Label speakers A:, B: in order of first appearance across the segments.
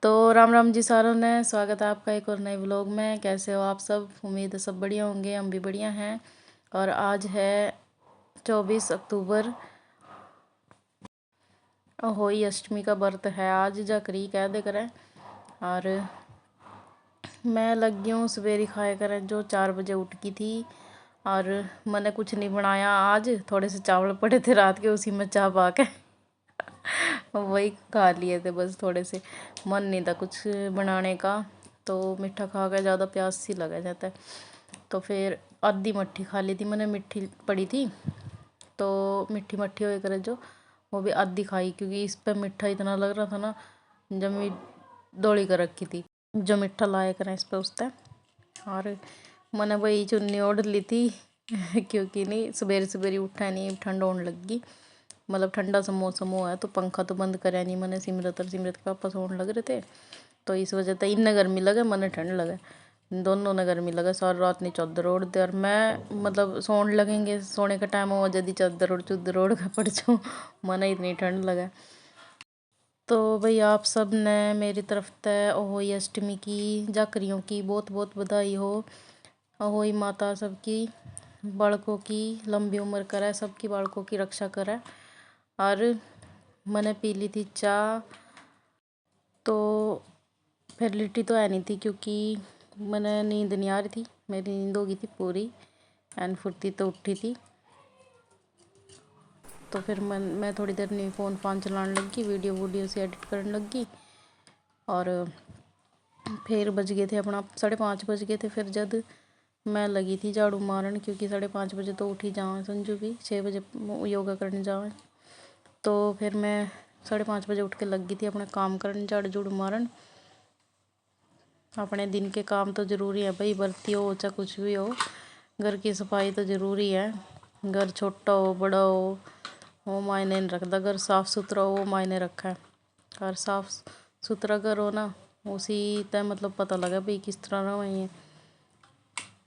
A: तो राम राम जी सारों ने, स्वागत है आपका एक और नए व्लॉग में। कैसे हो आप सब? उम्मीद है सब बढ़िया होंगे, हम भी बढ़िया हैं। और आज है 24 अक्टूबर, होई अष्टमी का व्रत है आज, जाकरी कह दे करें। और मैं लग गई हूँ सवेरी खाए करें, जो 4 बजे उठ गई थी। और मैंने कुछ नहीं बनाया आज, थोड़े से चावल पड़े थे रात के, उसी में चाय पा के वही खा लिए थे बस। थोड़े से मन नहीं था कुछ बनाने का, तो मीठा खा के ज़्यादा प्यास सी लगा जाता है। तो फिर आधी मट्ठी खा ली थी मैंने, मीठी पड़ी थी तो मीठी मट्ठी हो करे जो, वो भी आधी खाई, क्योंकि इस पर मीठा इतना लग रहा था ना, जब मैं दौड़ी कर रखी थी जो मीठा लाया करें इस पर उससे। और मैंने वही चुन्नी ओढ़ ली थी क्योंकि नहीं सवेरे सवेरे उठा नहीं, ठंड होने लगी। मतलब ठंडा सा मौसम हुआ है तो पंखा तो बंद करा नहीं मैंने। सिमरत और सिमरत के पापा सोने लग रहे थे, तो इस वजह से इन्हें गर्मी लगे, मैंने ठंड लगे, दोनों ने गर्मी लगे। सारी रात नहीं चादर ओढ़ दे, और मैं मतलब सोने लगेंगे, सोने का टाइम हुआ जल्दी चादर ओढ़ चुदर ओढ़ के पड़ जाऊँ, मैंने इतनी ठंड लगे। तो भाई आप सब ने मेरी तरफ से अहोई अष्टमी की, जाकरियों की बहुत बहुत बधाई हो। अहोई माता सबकी बालकों की लंबी उम्र करे, सबकी बालकों की रक्षा करे। और मैंने पी ली थी चाय, तो फिर लिट्टी तो है नहीं थी, क्योंकि मैंने नींद नहीं आ रही थी, मेरी नींद हो गई थी पूरी एंड फुर्ती तो उठी थी। तो फिर मैं थोड़ी देर नहीं फ़ोन फान चलाने लगी, वीडियो से एडिट करने लगी। और फिर बज गए थे अपना 5:30 बज गए थे, फिर जब मैं लगी थी झाड़ू मारन, क्योंकि 5:30 बजे तो उठी जाऊँ, संजू भी 6 बजे योगा करने जाऊँ। तो फिर मैं 5:30 बजे उठ के लग गई थी अपने काम करने, झाड़ू झूड़ू मारन। अपने दिन के काम तो ज़रूरी है भाई, भर्ती हो चाहे कुछ भी हो, घर की सफाई तो ज़रूरी है। घर छोटा हो बड़ा हो वो मायने नहीं रखता, घर साफ़ सुथरा हो वो मायने रखा है। और साफ़ सुथरा घर हो ना, उसी तय मतलब पता लगा भाई किस तरह रहा है।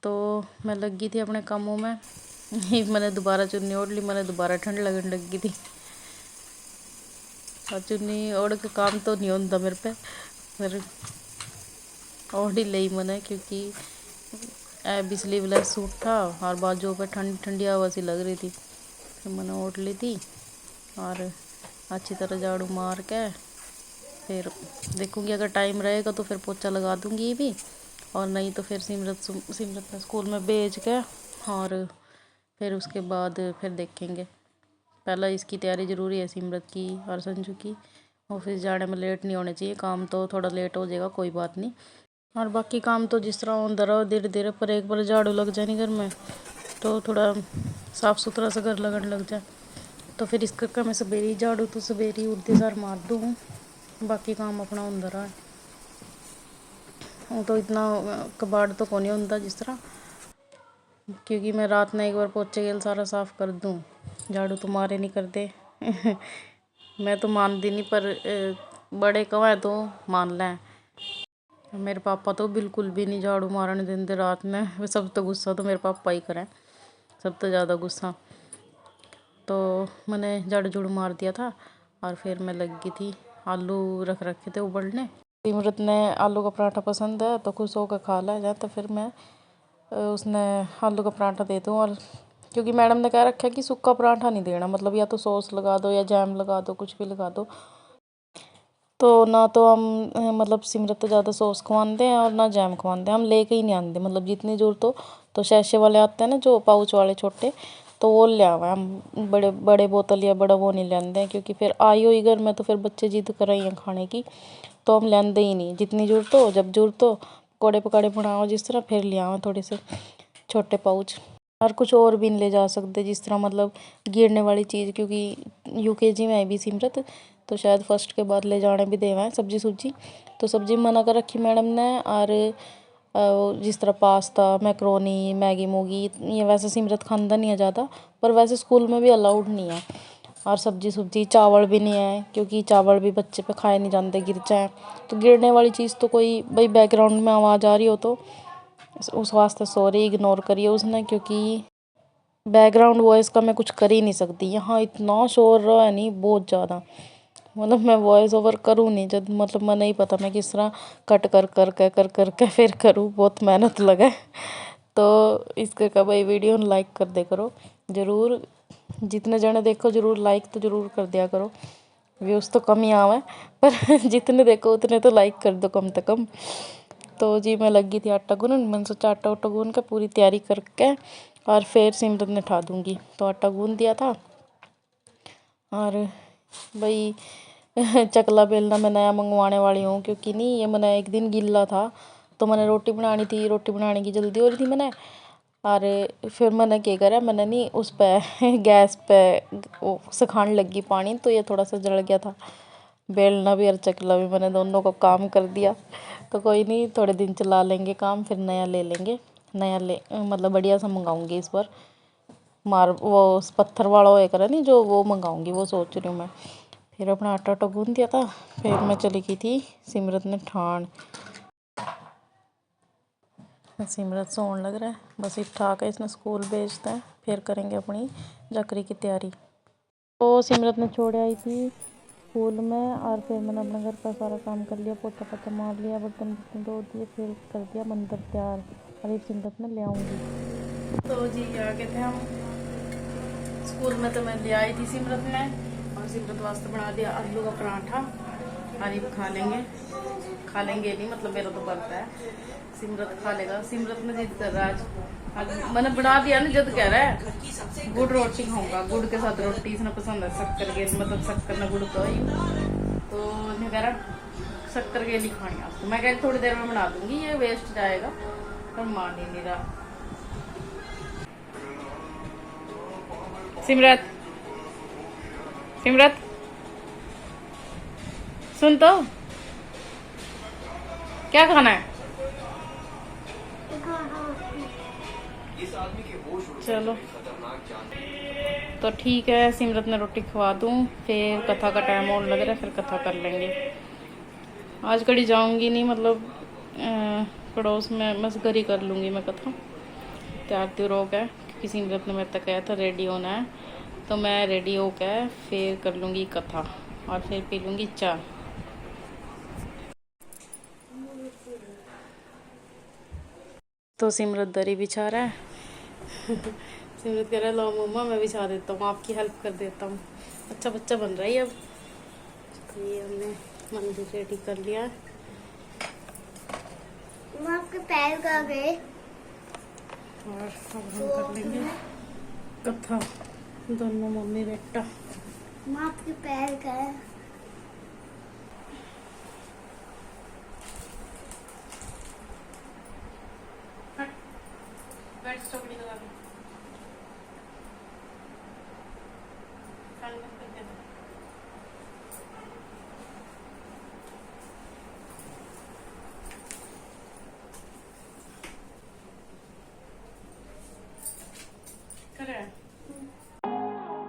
A: तो मैं लग गई थी अपने कामों में मैंने दोबारा चुन्नी ओढ़ ली, मैंने दोबारा ठंड लगने लग गई थी। और चुन्नी ओढ़ के काम तो नहीं होता मेरे पे, फिर ओढ़ ही ली मैंने, क्योंकि बिजली वाला सूट था और बाजू पे ठंडी ठंडी हवा सी लग रही थी, फिर मैंने ओढ़ ली थी। और अच्छी तरह झाड़ू मार के फिर देखूंगी, अगर टाइम रहेगा तो फिर पोछा लगा दूंगी ये भी, और नहीं तो फिर सिमरत में स्कूल में भेज के, और फिर उसके बाद फिर देखेंगे। पहला इसकी तैयारी ज़रूरी है, सिमरत की और संजू की। ऑफिस जाने में लेट नहीं होने चाहिए, काम तो थोड़ा लेट हो जाएगा कोई बात नहीं। और बाकी काम तो जिस तरह होता रहो धीरे धीरे, पर एक बार झाड़ू लग जाए नहीं घर में तो थोड़ा साफ़ सुथरा सा घर लगने लग जाए। तो फिर इस करके मैं सवेरे झाड़ू तो सवेरे उड़ती सार मार दूँ, बाकी काम अपना होता रहा है। वो तो इतना कबाड़ तो कौन होता जिस तरह, क्योंकि मैं रात में एक बार पोछे गेल सारा साफ़ कर दूँ, झाड़ू तो मारे नहीं करते मैं तो मानती नहीं, पर बड़े कहें तो मान लें। मेरे पापा तो बिल्कुल भी नहीं झाड़ू मारने देते रात में, वे सब तो गुस्सा तो मेरे पापा ही करें, सब तो ज़्यादा गुस्सा। तो मैंने झाड़ू झूड़ू मार दिया था, और फिर मैं लग गई थी, आलू रख रखे थे उबलने। सिमरत ने आलू का पराठा पसंद है तो खुश होकर खा लिया जाए, तो फिर मैं उसने आलू का पराठा दे दूँ। और क्योंकि मैडम ने कह रखा है कि सूखा पराठा नहीं देना, मतलब या तो सॉस लगा दो या जैम लगा दो, कुछ भी लगा दो। तो ना तो हम मतलब सिमरत तो ज़्यादा सॉस खवाते हैं और ना जैम खवाते हैं, हम लेके ही नहीं आते, मतलब जितनी ज़रूरत हो तो शैशे वाले आते हैं ना जो पाउच वाले छोटे, तो वो ले आवे हम। बड़े बड़े बोतल या बड़ा वो नहीं लेते हैं, क्योंकि फिर आई हुई घर में तो फिर बच्चे जिद कर रही हैं खाने की, तो हम लेंदे ही नहीं। जितनी ज़रूरत हो, जब ज़रूरत हो, पकौड़े पकाड़े बनाओ जिस तरह, फिर ले आओ थोड़े से छोटे पाउच। और कुछ और भी नहीं ले जा सकते, जिस तरह मतलब गिरने वाली चीज़, क्योंकि यूकेजी में है भी सिमरत, तो शायद फर्स्ट के बाद ले जाने भी देवा है सब्जी सुब्जी। तो सब्जी मना कर रखी मैडम ने। और जिस तरह पास्ता मैक्रोनी मैगी मूगी, ये वैसे सिमरत खांदा नहीं है ज़्यादा, पर वैसे स्कूल में भी अलाउड नहीं है। और सब्जी सुब्जी चावल भी नहीं है, क्योंकि चावल भी बच्चे पे खाए नहीं जाते, गिर जाए। तो गिरने वाली चीज़ तो कोई भाई बैकग्राउंड में आवाज़ आ रही हो तो उस वास्ते सॉरी इग्नोर करिए उसने, क्योंकि बैकग्राउंड वॉइस का मैं कुछ कर ही नहीं सकती। यहाँ इतना शोर रहा है नहीं, बहुत ज़्यादा। मतलब मैं वॉइस ओवर करूँ नहीं जब मतलब मैं नहीं पता मैं किस तरह कट कर फिर करूँ, बहुत मेहनत लगे। तो इसके का भाई वीडियो लाइक कर दे करो ज़रूर, जितने जने देखो ज़रूर लाइक तो ज़रूर कर दिया करो। व्यूज़ तो कम ही आवे पर जितने देखो उतने तो लाइक कर दो कम से कम। तो जी मैं लगी थी आटा गूंदन, मैंने सोचा आटा उटा गूंद के पूरी तैयारी करके और फिर सिमरन में ठा दूँगी। तो आटा गूंद दिया था और भाई चकला बेलना मैं नया मंगवाने वाली हूँ, क्योंकि नहीं ये मैंने एक दिन गिल्ला था तो मैंने रोटी बनानी थी, रोटी बनाने की जल्दी हो रही थी मैंने। और फिर मैंने क्या करा, मैंने नहीं उस पर गैस पे वो सुखाने लगी पानी, तो ये थोड़ा सा जल गया था। बेलना भी और चकला भी मैंने दोनों को काम कर दिया। तो कोई नहीं, थोड़े दिन चला लेंगे काम, फिर नया ले लेंगे। नया ले मतलब बढ़िया सा मंगाऊंगी इस बार, वो पत्थर वाला होए करे नहीं जो, वो मंगाऊंगी, वो सोच रही हूँ मैं। फिर अपना आटा आटा गूंद दिया था, फिर मैं चली गई थी सिमरत ने ठाण। सिमरत सोने लग रहा है, बस उठा के इसने स्कूल भेजता है, फिर करेंगे अपनी जकरी की तैयारी। तो सिमरत ने छोड़ आई थी स्कूल में, और फिर मैंने अपने घर का सारा काम कर लिया, पोछा पोछा मार लिया, बर्तन बर्तन धो दिए, फिर कर दिया मंदिर तैयार। अभी सिमरत में ले आऊँगी। तो जी आ गए थे हम स्कूल में, तो मैं ले आई थी सिमरत में, और सिमरत वास्ते बना दिया आलू का पराठा। अरीब खा लेंगे नहीं मतलब मेरा तो बनता है, सिमरत खा लेगा। सिमरत ने जिद कर रहा आज मैंने बना दिया ना, जद कह रहा है गुड़ रोटी खाऊंगा, गुड़ के साथ रोटी इसने पसंद है, शक्कर के मतलब शक्कर ना गुड़ का ही। तो इन्हें कह रहा शक्कर के नहीं खानी आपको, मैं कह थोड़ी देर में बना दूंगी, ये वेस्ट जाएगा, पर मान ही नहीं रहा। सिमरत सिमरत सुन तो, क्या खाना है? चलो तो ठीक है, सिमरत ने रोटी खवा दूँ, फिर कथा का टाइम और लग रहा है, फिर कथा कर लेंगे। आज कड़ी जाऊंगी नहीं, मतलब पड़ोस में बस घर ही कर लूँगी मैं कथा। तैयार त्योर हो गया, क्योंकि सिमरत ने मेरे तक कहा था रेडी होना है, तो मैं रेडी हो गया फिर कर लूँगी कथा, और फिर पी लूँगी चाय। तो सिमरत दरी बिछा रहा है सिमरत कह रहा है लो मम्मा मैं बिछा देता हूँ, आपकी हेल्प कर देता हूँ। अच्छा बच्चा बन रहा है अब। तो ये हमने मंदिर रेडी कर लिया।
B: आपके पैर कहाँ गए?
A: और अब हम कर लेंगे कथा, दोनों मम्मी बेटा।
B: आपके पैर गए? हम्म।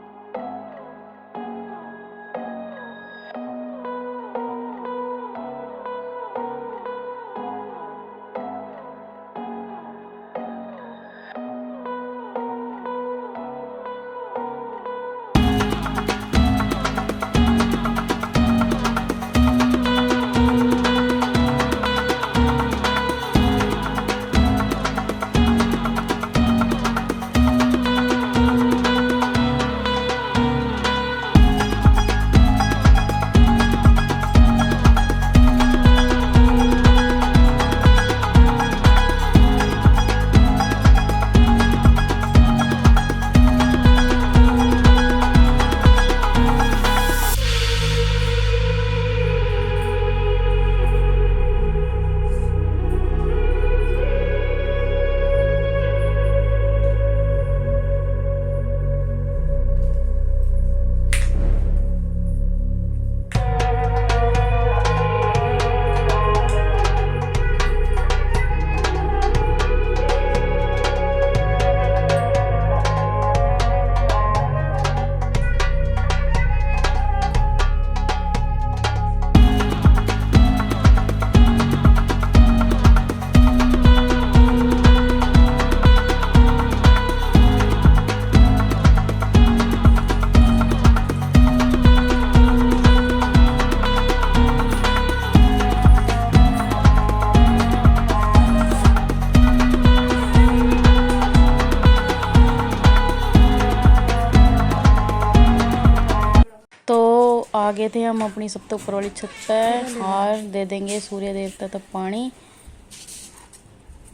A: गए थे हम अपनी सबसे ऊपर वाली छत पे और दे देंगे सूर्य देवता तक पानी।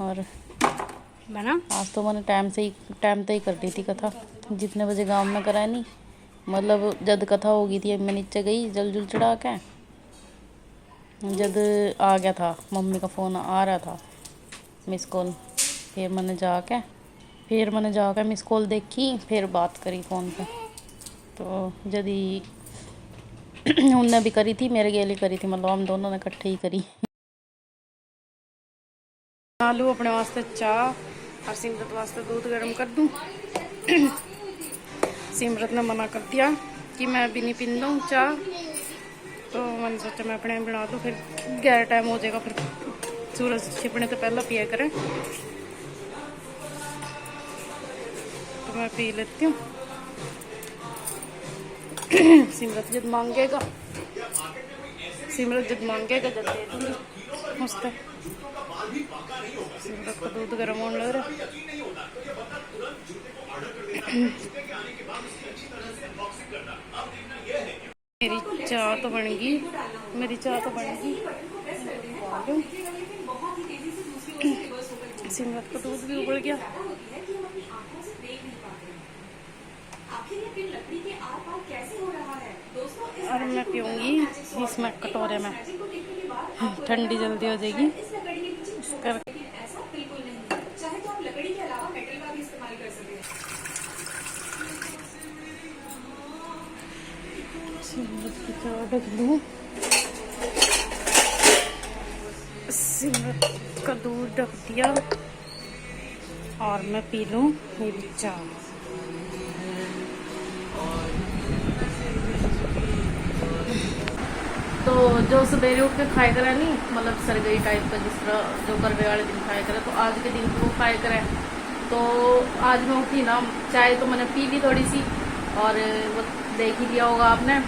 A: और
C: बना
A: आज तो मैंने टाइम से ही कर दी थी कथा, जितने बजे गांव में कराया नहीं, मतलब जब कथा हो गई थी मैं नीचे गई जल जुल चढ़ा के, जब आ गया था मम्मी का फ़ोन आ रहा था मिस कॉल, फिर मैंने जाके मिस कॉल देखी, फिर बात करी फ़ोन पे। तो जदी उनने भी करी थी, मेरे गेली करी थी, मतलब हम दोनों ने इकट्ठे ही करी। आलू अपने वास्ते चाह और सिमरत वास्ते दूध गर्म कर दूं। सिमरत ने मना कर दिया कि मैं भी नहीं पींदा हूँ चाह, तो मैंने सोचा मैं अपने बना दूँ, फिर गैर टाइम हो जाएगा, फिर सूरज छिपने से पहले पिया करें। तो मैं पी लेती हूँ। सिमरत जब मांगेगा जब दे दूँगी मस्त। सिमरत का दूध गर्म होने लग रहा है। मेरी चाय तो बन गई। सिमरत का दूध भी उबल गया। और मैं पीऊँगी इसमें कटोरे में, ठंडी जल्दी हो जाएगी इस करके। सिमरत की चाय ढक दूँ। सिमरत का दूध ढक दिया और मैं पी लूँ मेरी चाय। तो जो सवेरे उठ के खाए करा नहीं, मतलब सरगई टाइप का, जिस तरह जो करवे वाले दिन खाए करा, तो आज के दिन तो वो खाए करा। तो आज मैं उठी ना, चाय तो मैंने पी ली थोड़ी सी, और वो देख ही लिया होगा आपने,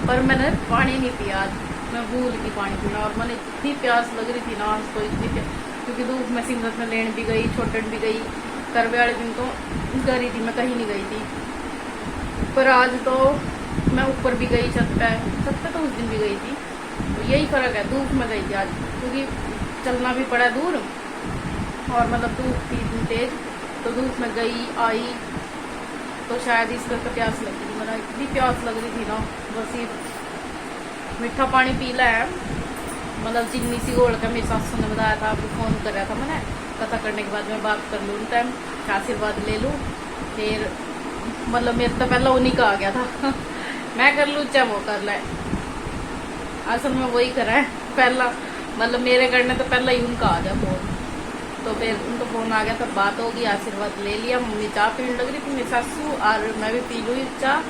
A: पर मैंने पानी नहीं पिया आज, मैं भूल गई पानी पीना। और मैंने इतनी प्यास लग रही थी ना आज, तो इतनी क्योंकि धूप में सिमरत में लेन भी गई, छोटन भी गई, करवे वाले दिन तो घर ही थी, मैं कहीं नहीं गई थी। पर आज तो मैं ऊपर भी गई, छत पे तो उस दिन भी गई थी। तो यही फ़र्क है, धूप में गई थी आज, क्योंकि चलना भी पड़ा दूर, और मतलब धूप थी इतनी तेज, तो धूप में गई आई, तो शायद इस करके प्यास लग रही थी। मतलब इतनी प्यास लग रही थी ना, बस ये मीठा पानी पी ला है, मतलब चीनी सी घोल कर। मेरी सासू ने बताया था, आपको फ़ोन कर रहा था मैंने, कथा करने के बाद मैं बात कर लूँ टाइम, आशीर्वाद ले लूँ, फिर मतलब मेरे तो पहला उन्हीं का आ गया था। मैं कर लूँ चाहे वो कर ले, असल में वही करा है पहला, मतलब मेरे करने तो पहला ही उनका आ गया फ़ोन। तो फिर उनका फ़ोन आ गया, तब बात होगी, आशीर्वाद ले लिया। मम्मी चाय पीने लग रही थी, मेरी सासू, और मैं भी पी लूँ चाय।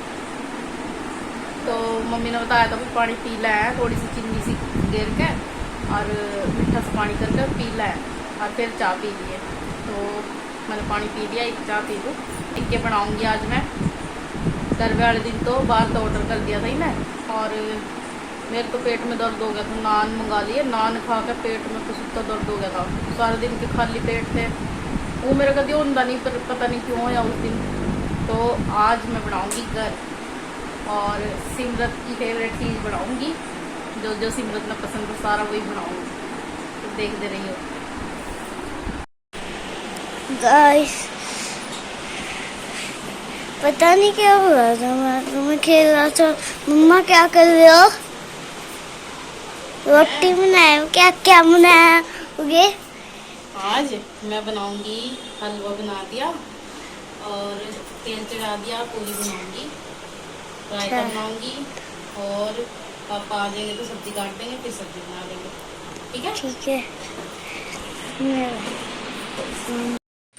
A: तो मम्मी ने बताया था भी पानी पी ला है, थोड़ी सी चीनी सी गिर के और मीठा सा पानी करके पी ला है, और फिर चाय पी लिए। तो मैंने पानी पी लिया, एक चाय पी लूँ। इनके बनाऊँगी आज मैं। करवे वाले दिन तो बाहर तो ऑर्डर कर दिया था ही मैं, और मेरे तो पेट में दर्द हो गया था, नान मंगा लिए, नान खा के पेट में कुछ तो दर्द हो गया था। सारे दिन के खाली पेट थे, वो मेरा कभी होता नहीं, पर पता नहीं क्यों या उस दिन। तो आज मैं बनाऊँगी घर, और सिमरत की फेवरेट चीज़ बनाऊँगी, जो सिमरत में पसंद है सारा वही बनाऊँगी, तो देखते रहिए।
B: गाइस, पता नहीं क्या हुआ था, मैं खेल रहा था। मम्मा क्या कर रहे हो? रोटी बनाए, क्या क्या बनाया होगे?
A: आज मैं बनाऊंगी, हलवा बना दिया और तेल चढ़ा दिया, पूरी बनाऊंगी, रायता बनाऊंगी, और पापा आ जाएंगे तो सब्जी काट देंगे, फिर सब्जी बना देंगे। ठीक है?
B: ठीक है।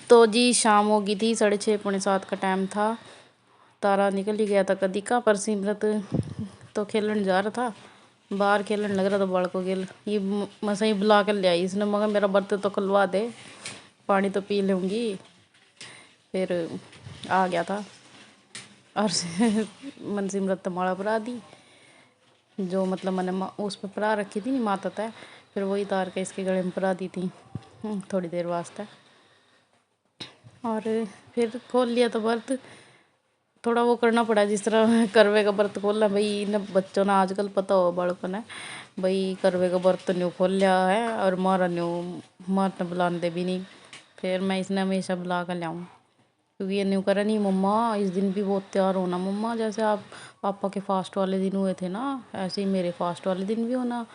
A: तो जी शाम हो गई थी, 6:30 पौने 7 का टाइम था। तारा निकल ही गया था कदी का, पर सिमरत तो खेलन जा रहा था, बाहर खेलन लग रहा था बालकों के। ये मसा ही बुला कर ले आई इसने, मगर मेरा बर्तन तो खुलवा दे, पानी तो पी लूँगी। फिर आ गया था, और मन सिमरत तो माड़ा परा दी, जो मतलब मैंने उस पर परा रखी थी नहीं माता तय, फिर वही तार के इसके गले में परा दी थी थोड़ी देर वास्ते। और फिर खोल लिया तो बर्त, थोड़ा वो करना पड़ा, जिस तरह करवे का व्रत खोलना भाई इन्हें बच्चों ने आजकल पता हो बड़पन है भाई, करवे का व्रत न्यू खोल लिया है और मारा न्यू मारने बुलाते भी नहीं, फिर मैं इसने हमेशा बुला कर लाऊँ क्योंकि ये न्यू करा नहीं मम्मा इस दिन भी बहुत तैयार होना मम्मा, जैसे आप पापा के फास्ट वाले दिन हुए थे ना ऐसे ही मेरे फास्ट वाले दिन भी होना।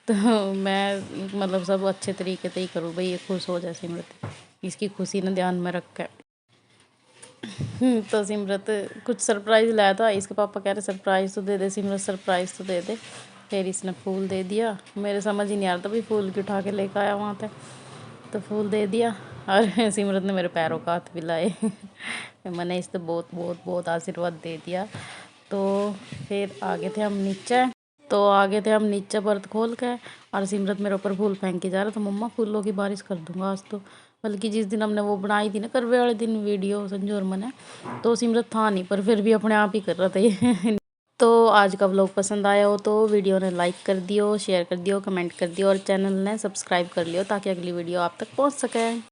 A: तो मैं मतलब सब अच्छे तरीके से ही करूँ भाई, ये खुश हो जाए सिमरत, इसकी खुशी ना ध्यान में रख के। तो सिमरत कुछ सरप्राइज़ लाया था, इसके पापा कह रहे सरप्राइज़ तो दे दे सिमरत, सरप्राइज़ तो दे दे। फिर इसने फूल दे दिया, मेरे समझ ही नहीं आ रहा था भाई फूल क्यों उठा के लेकर आया वहाँ तक, तो फूल दे दिया और सिमरत ने मेरे पैरों का हाथ भी लाए। मैंने इससे बहुत बहुत बहुत आशीर्वाद दे दिया। तो फिर आगे थे हम नीचे व्रत खोल के, और सिमरत मेरे ऊपर फूल फेंक के जा रहा था, मम्मा फूलों की बारिश कर दूंगा आज तो। बल्कि जिस दिन हमने वो बनाई थी ना करवे वाले दिन वीडियो संजू और मैंने, तो सिमरत था नहीं पर फिर भी अपने आप ही कर रहा था ये। तो आज का व्लॉग पसंद आया हो तो वीडियो ने लाइक कर दियो, शेयर कर दियो, कमेंट कर दियो और चैनल ने सब्सक्राइब कर लियो ताकि अगली वीडियो आप तक पहुंच सके।